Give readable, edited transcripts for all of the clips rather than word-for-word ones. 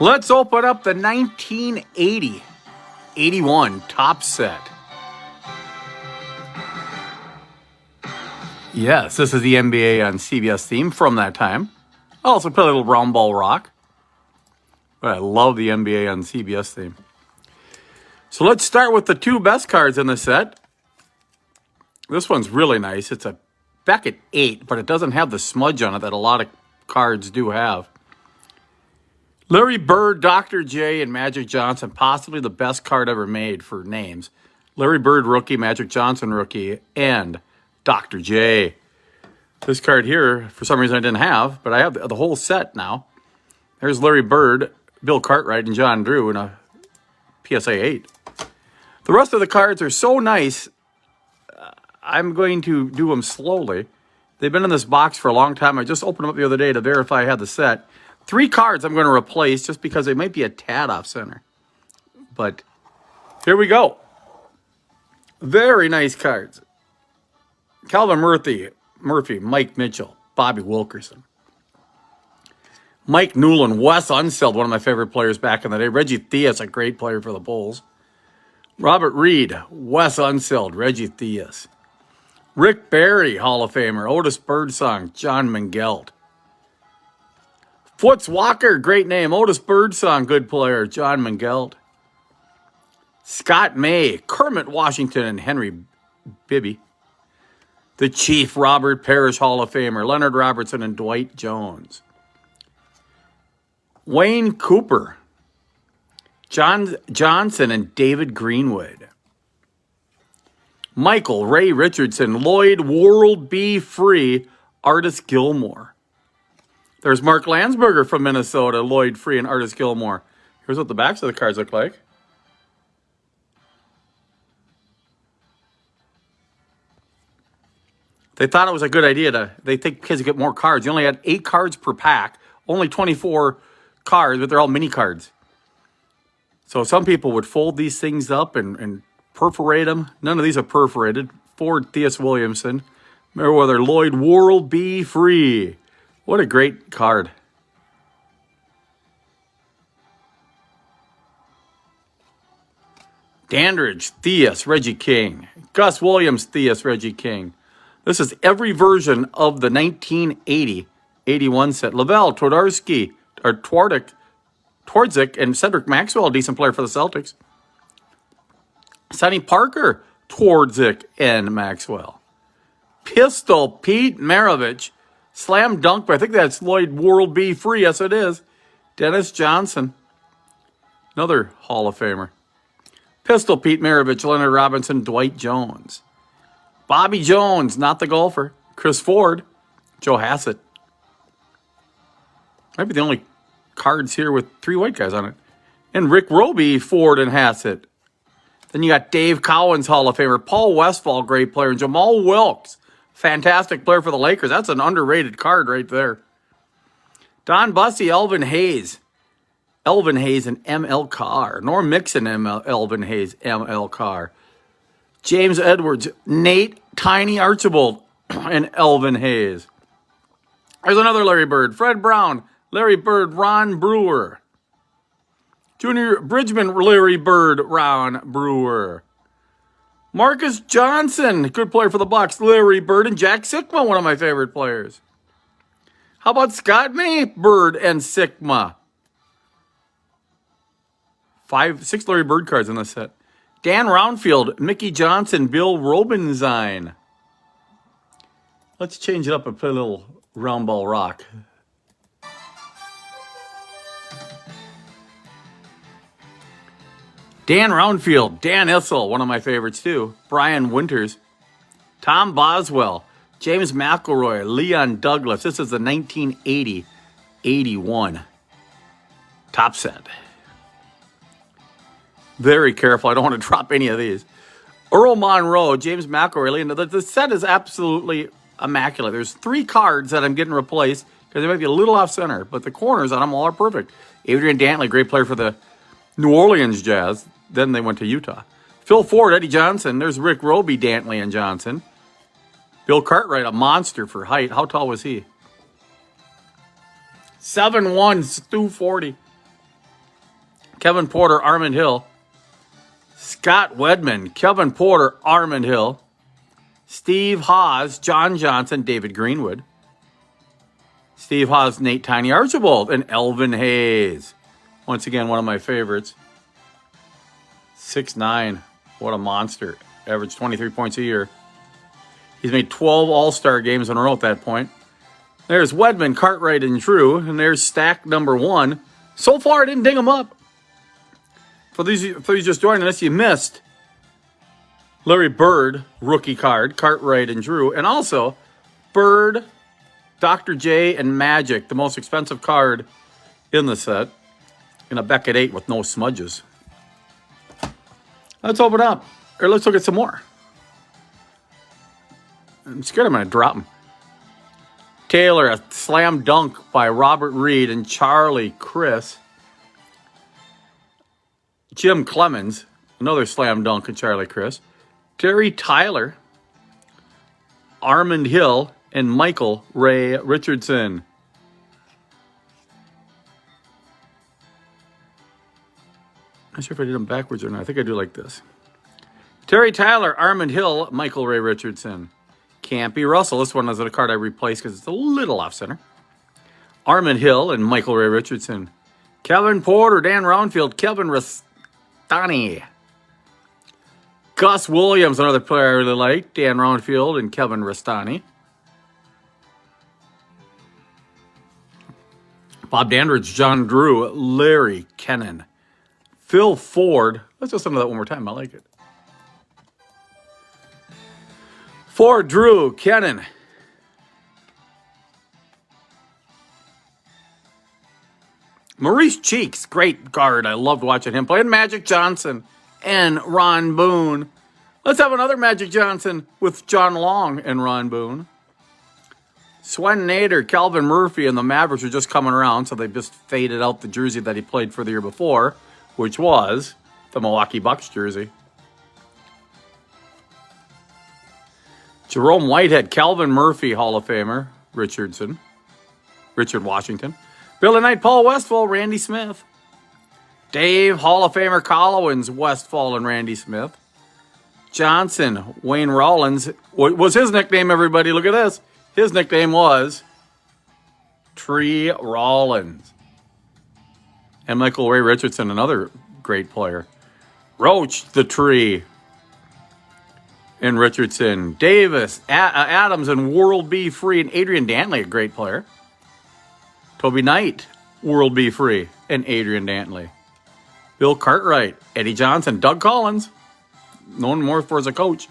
Let's open up the 1980-81 top set. Yes, this is the NBA on CBS theme from that time. I also play a little round ball rock. But I love the NBA on CBS theme. So let's start with the two best cards in the set. This one's really nice. It's a Beckett 8, but it doesn't have the smudge on it that a lot of cards do have. Larry Bird, Dr. J, and Magic Johnson, possibly the best card ever made for names. Larry Bird rookie, Magic Johnson rookie, and Dr. J. This card here, for some reason I didn't have, but I have the whole set now. There's Larry Bird, Bill Cartwright, and John Drew in a PSA 8. The rest of the cards are so nice, I'm going to do them slowly. They've been in this box for a long time. I just opened them up the other day to verify I had the set. 3 cards I'm going to replace just because they might be a tad off center. But here we go. Very nice cards. Calvin Murphy, Mike Mitchell, Bobby Wilkerson. Mike Newland, Wes Unseld, one of my favorite players back in the day. Reggie Theus, a great player for the Bulls. Robert Reed, Wes Unseld, Reggie Theus. Rick Barry, Hall of Famer. Otis Birdsong, John Mangelt. Foots Walker, great name. Otis Birdsong, good player, John Mangelt. Scott May, Kermit Washington, and Henry Bibby. The Chief, Robert Parrish, Hall of Famer. Leonard Robertson and Dwight Jones. Wayne Cooper. John Johnson and David Greenwood. Michael Ray Richardson. Lloyd World B. Free. Artis Gilmore. There's Mark Landsberger from Minnesota. Lloyd Free and Artis Gilmore. Here's what the backs of the cards look like. They thought it was a good idea they think kids get more cards. You only had 8 cards per pack, only 24 cards, but they're all mini cards. So some people would fold these things up and perforate them. None of these are perforated. Ford Theus Williamson. Meriwether Lloyd World B. Free. What a great card. Dandridge, Theus, Reggie King. Gus Williams, Theus, Reggie King. This is every version of the 1980-81 set. Lavelle, Twardzik, and Cedric Maxwell, a decent player for the Celtics. Sonny Parker, Twardzik, and Maxwell. Pistol, Pete Maravich. Slam dunk, but I think that's Lloyd World B. Free. Yes, it is. Dennis Johnson. Another Hall of Famer. Pistol, Pete Maravich, Leonard Robinson, Dwight Jones. Bobby Jones, not the golfer. Chris Ford, Joe Hassett. Might be the only cards here with 3 white guys on it. And Rick Roby, Ford, and Hassett. Then you got Dave Cowens, Hall of Famer. Paul Westphal, great player. And Jamal Wilkes, fantastic player for the Lakers. That's an underrated card right there. Don Bussey, Elvin Hayes. Elvin Hayes and M.L. Carr. Norm Mixon, Elvin Hayes, M.L. Carr. James Edwards, Nate Tiny Archibald, and Elvin Hayes. There's another Larry Bird. Fred Brown, Larry Bird, Ron Brewer. Junior Bridgman, Larry Bird, Ron Brewer. Marcus Johnson, good player for the Bucks. Larry Bird and Jack Sikma, one of my favorite players. How about Scott May, Bird, and Sikma? 6 Larry Bird cards in this set. Dan Roundfield, Mickey Johnson, Bill Robinzine. Let's change it up and play a little round ball rock. Dan Roundfield, Dan Issel, one of my favorites too. Brian Winters, Tom Boswell, James McElroy, Leon Douglas. This is the 1980-81 top set. Very careful. I don't want to drop any of these. Earl Monroe, James McElroy. The set is absolutely immaculate. There's 3 cards that I'm getting replaced because they might be a little off center, but the corners on them all are perfect. Adrian Dantley, great player for the New Orleans Jazz. Then they went to Utah. Phil Ford, Eddie Johnson. There's Rick Roby, Dantley, and Johnson. Bill Cartwright, a monster for height. How tall was he? 7'1", 240. Kevin Porter, Armand Hill. Scott Wedman, Kevin Porter, Armand Hill. Steve Haas, John Johnson, David Greenwood. Steve Haas, Nate Tiny Archibald, and Elvin Hayes. Once again, one of my favorites. 6'9", what a monster. Averaged 23 points a year. He's made 12 All-Star games in a row at that point. There's Wedman, Cartwright, and Drew, and there's stack number 1. So far, I didn't ding them up. For these just joining us, you missed Larry Bird, rookie card, Cartwright, and Drew, and also Bird, Dr. J, and Magic, the most expensive card in the set, in a Beckett 8 with no smudges. Let's open up, or let's look at some more. I'm scared I'm going to drop them. Taylor, a slam dunk by Robert Reed and Charlie Chris. Jim Clemens, another slam dunk of Charlie Chris. Terry Tyler, Armand Hill, and Michael Ray Richardson. I'm not sure if I did them backwards or not. I think I do like this. Terry Tyler, Armand Hill, Michael Ray Richardson. Campy Russell. This one is a card I replaced because it's a little off center. Armand Hill and Michael Ray Richardson. Kevin Porter, Dan Roundfield, Kevin Rastani. Gus Williams, another player I really like. Dan Roundfield and Kevin Rastani. Bob Dandridge, John Drew, Larry Kennan. Phil Ford. Let's listen to that one more time. I like it. Ford, Drew, Kennan. Maurice Cheeks, great guard. I loved watching him play. And Magic Johnson and Ron Boone. Let's have another Magic Johnson with John Long and Ron Boone. Swen Nader, Calvin Murphy, and the Mavericks are just coming around, so they just faded out the jersey that he played for the year before, which was the Milwaukee Bucks jersey. Jerome Whitehead, Calvin Murphy, Hall of Famer, Richard Washington. Billy Knight, Paul Westphal, Randy Smith. Dave, Hall of Famer, Collins, Westphal, and Randy Smith. Johnson, Wayne Rollins. What was his nickname, everybody? Look at this. His nickname was Tree Rollins. And Michael Ray Richardson, another great player. Roach, the Tree. And Richardson. Davis, Adams, and World B. Free. And Adrian Dantley, a great player. Toby Knight, World B. Free. And Adrian Dantley. Bill Cartwright, Eddie Johnson, Doug Collins, known more for as a coach.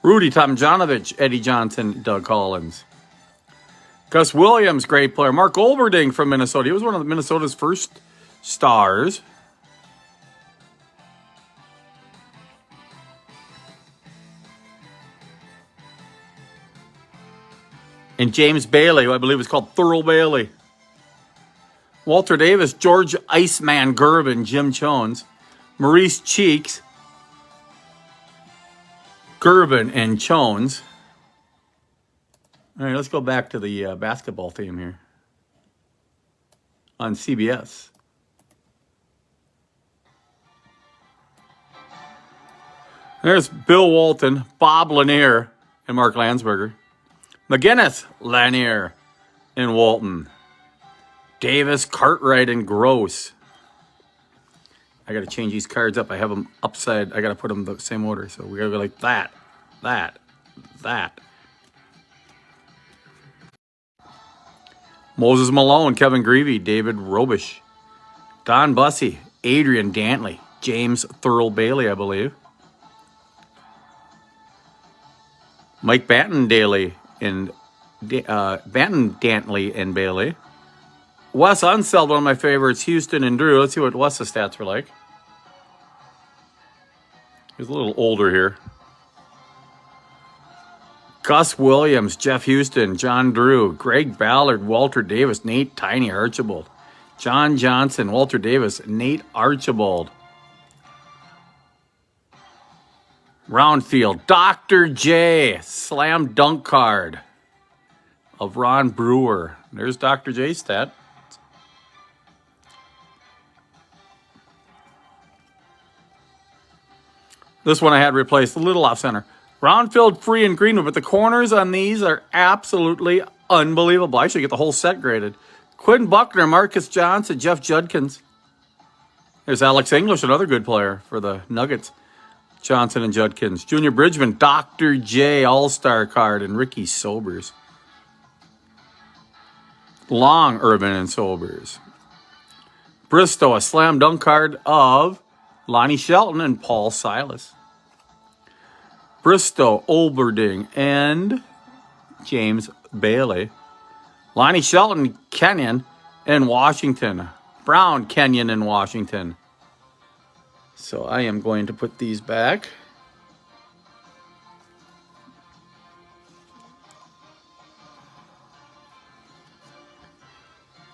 Rudy Tomjanovich, Eddie Johnson, Doug Collins. Gus Williams, great player. Mark Olberding from Minnesota. He was one of Minnesota's first stars. And James Bailey, who I believe was called Thurl Bailey. Walter Davis, George Iceman Gervin, Jim Jones. Maurice Cheeks, Gervin, and Jones. All right, let's go back to the basketball theme here on CBS. There's Bill Walton, Bob Lanier, and Mark Landsberger. McGinnis, Lanier, and Walton. Davis, Cartwright, and Gross. I got to change these cards up. I have them upside. I got to put them in the same order. So we got to go like that, that. Moses Malone, Kevin Greavy, David Robish. Don Bussey, Adrian Dantley, James Thurl Bailey, I believe. Mike Banton and Dantley and Bailey. Wes Unseld, one of my favorites, Houston and Drew. Let's see what Wes' stats were like. He's a little older here. Gus Williams, Jeff Houston, John Drew, Greg Ballard, Walter Davis, Nate Tiny Archibald, John Johnson, Walter Davis, Nate Archibald. Roundfield, Dr. J, slam dunk card of Ron Brewer. There's Dr. J's stat. This one I had replaced, a little off center. Round filled free in Greenwood, but the corners on these are absolutely unbelievable. I should get the whole set graded. Quinn Buckner, Marcus Johnson, Jeff Judkins. There's Alex English, another good player for the Nuggets. Johnson and Judkins. Junior Bridgman, Dr. J, All-Star card, and Ricky Sobers. Long, Urban and Sobers. Bristow, a slam dunk card of Lonnie Shelton and Paul Silas. Bristow, Olberding, and James Bailey. Lonnie Shelton, Kenyon, and Washington. Brown, Kenyon, and Washington. So I am going to put these back.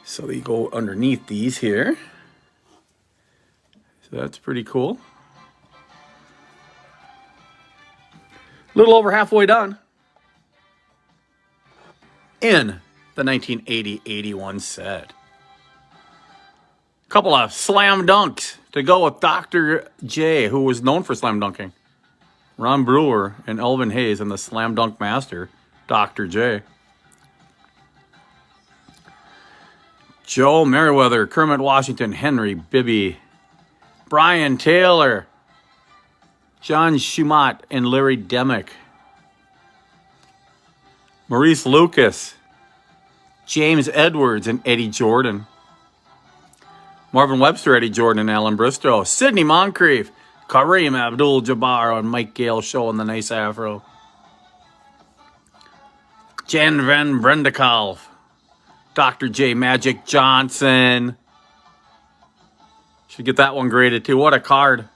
So they go underneath these here. So that's pretty cool. A little over halfway done in the 1980-81 set. Couple of slam dunks to go with Dr. J, who was known for slam dunking. Ron Brewer and Elvin Hayes, and the slam dunk master, Dr. J. Joe Merriweather, Kermit Washington, Henry Bibby, Brian Taylor, John Schumott, and Larry Demick. Maurice Lucas, James Edwards, and Eddie Jordan. Marvin Webster, Eddie Jordan, and Alan Bristow. Sidney Moncrief, Kareem Abdul-Jabbar, and Mike Gale showing the nice afro. Jan Van Brendekalf, Dr. J Magic Johnson. Should get that one graded too. What a card.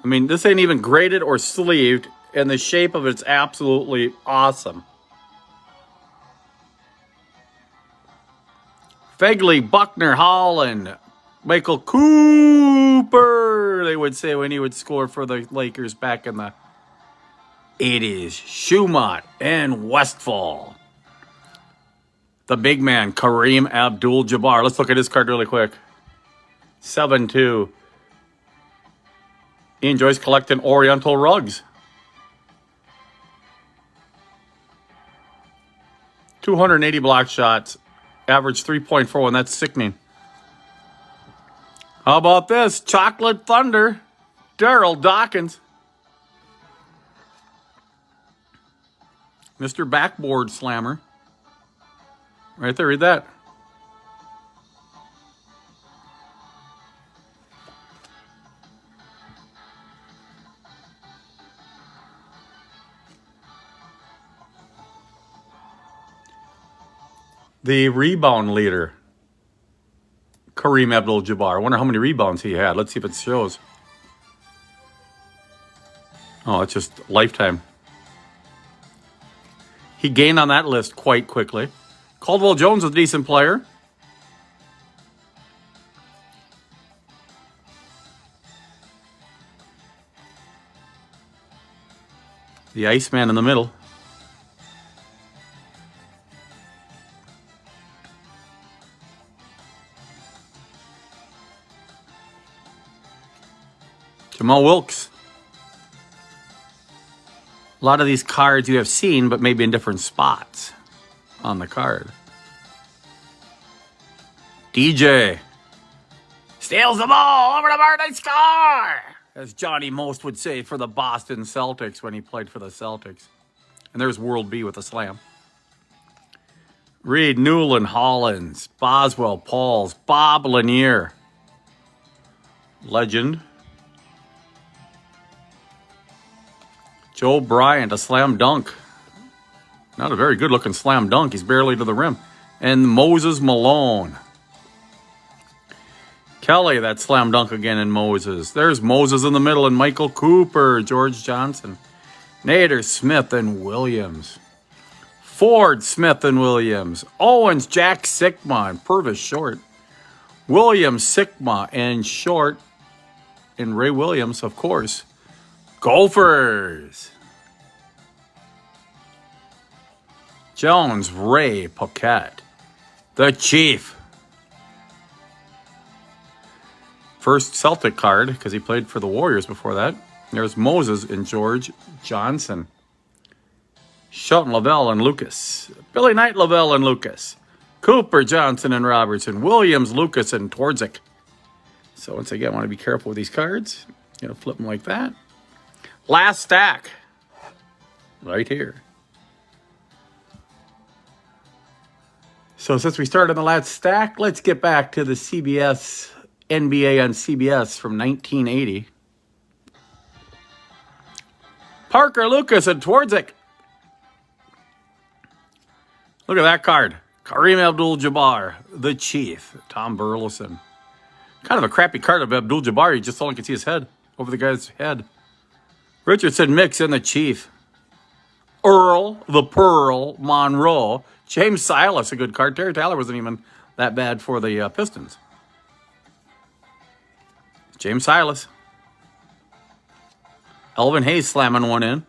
I mean, this ain't even graded or sleeved, and the shape of it's absolutely awesome. Fegley, Buckner, Holland, Michael Cooper, they would say when he would score for the Lakers back in the 80s. Schumott and Westfall. The big man, Kareem Abdul-Jabbar. Let's look at his card really quick. 7-2. He enjoys collecting Oriental rugs. 280 block shots. Average 3.41. That's sickening. How about this? Chocolate Thunder. Daryl Dawkins. Mr. Backboard Slammer. Right there, read that. The rebound leader, Kareem Abdul-Jabbar. I wonder how many rebounds he had. Let's see if it shows. Oh, it's just lifetime. He gained on that list quite quickly. Caldwell Jones was a decent player. The Iceman in the middle. Jamal Wilkes. A lot of these cards you have seen, but maybe in different spots on the card. DJ. Steals the ball over the bar, they score! As Johnny Most would say for the Boston Celtics when he played for the Celtics. And there's World B with a slam. Reed, Newland, Hollins, Boswell, Pauls, Bob Lanier. Legend. Joe Bryant, a slam dunk. Not a very good-looking slam dunk. He's barely to the rim. And Moses Malone. Kelly, that slam dunk again in Moses. There's Moses in the middle and Michael Cooper, George Johnson. Nader, Smith, and Williams. Ford, Smith, and Williams. Owens, Jack Sikma, and Purvis Short. Williams, Sikma, and Short. And Ray Williams, of course. Gophers. Jones, Ray, Paquette. The Chief. First Celtic card, because he played for the Warriors before that. There's Moses and George Johnson. Shelton, Lavelle, and Lucas. Billy Knight, Lavelle, and Lucas. Cooper, Johnson, and Robertson. Williams, Lucas, and Twardzik. So once again, I want to be careful with these cards. You know, flip them like that. Last stack. Right here. So since we started the last stack, let's get back to the CBS, NBA on CBS from 1980. Parker, Lucas, and Twardzik. Look at that card. Kareem Abdul-Jabbar, the Chief. Tom Burleson. Kind of a crappy card of Abdul-Jabbar. You just only can see his head over the guy's head. Richardson, Mix, and the Chief. Earl, the Pearl, Monroe. James Silas, a good card. Terry Tyler wasn't even that bad for the Pistons. James Silas. Elvin Hayes slamming one in.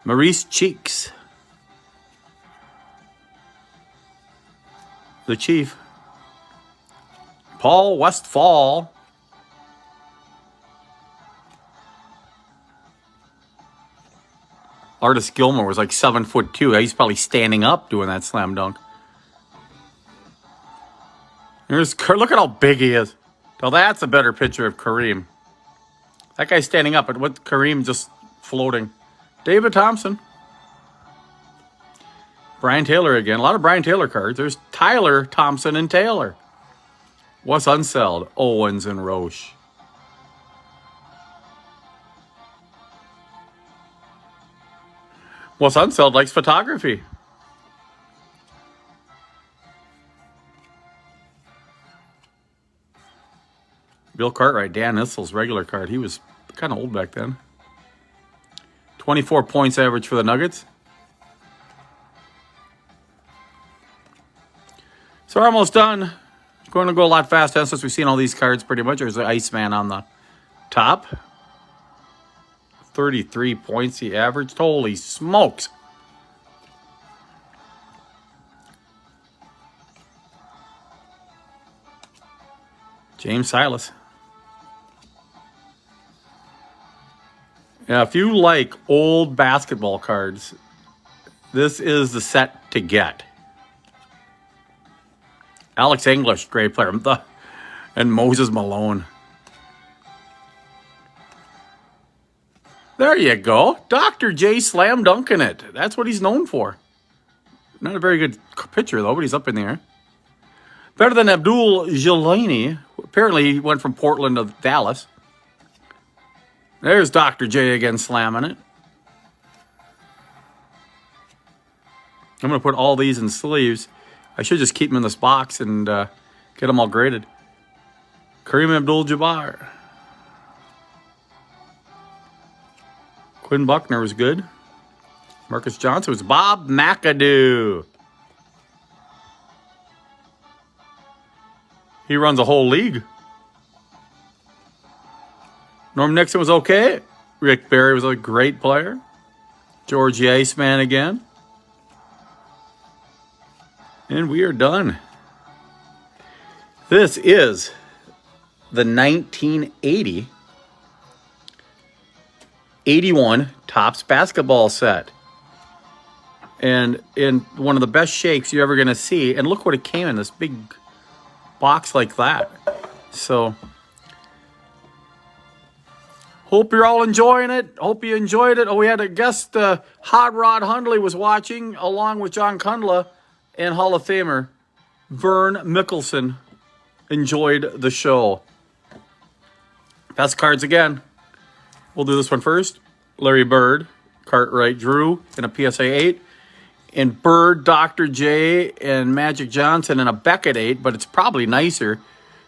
Maurice Cheeks. The Chief. Paul Westphal. Artis Gilmore was like 7'2". He's probably standing up doing that slam dunk. Look at how big he is. Now that's a better picture of Kareem. That guy's standing up, but with Kareem just floating. David Thompson. Brian Taylor again. A lot of Brian Taylor cards. There's Tyler, Thompson, and Taylor. Wes Unseld, Owens, and Roche. Wes Unseld likes photography. Bill Cartwright, Dan Issel's regular card. He was kind of old back then. 24 points average for the Nuggets. So we're almost done. Going to go a lot faster since we've seen all these cards pretty much. There's the Iceman on the top. 33 points he averaged. Holy smokes. James Silas. Now, if you like old basketball cards, this is the set to get. Alex English, great player. And Moses Malone. There you go. Dr. J slam dunking it. That's what he's known for. Not a very good pitcher, though, but he's up in the air. Better than Abdul Jelani. Apparently, he went from Portland to Dallas. There's Dr. J again slamming it. I'm going to put all these in sleeves. I should just keep them in this box and get them all graded. Kareem Abdul-Jabbar. Quinn Buckner was good. Marcus Johnson was Bob McAdoo. He runs a whole league. Norm Nixon was okay. Rick Barry was a great player. George Iceman again. And we are done. This is the 1980 81 Topps basketball set. And in one of the best shakes you're ever going to see. And look what it came in, this big box like that. So, hope you're all enjoying it. Hope you enjoyed it. Oh, we had a guest, Hot Rod Hundley was watching, along with John Kundla and Hall of Famer Vern Mickelson enjoyed the show. Best cards again. We'll do this one first. Larry Bird, Cartwright Drew in a PSA 8. And Bird, Dr. J, and Magic Johnson in a Beckett 8, but it's probably nicer.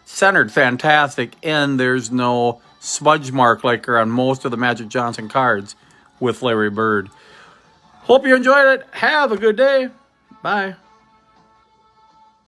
Centered fantastic, and there's no smudge mark like are on most of the Magic Johnson cards with Larry Bird. Hope you enjoyed it. Have a good day. Bye.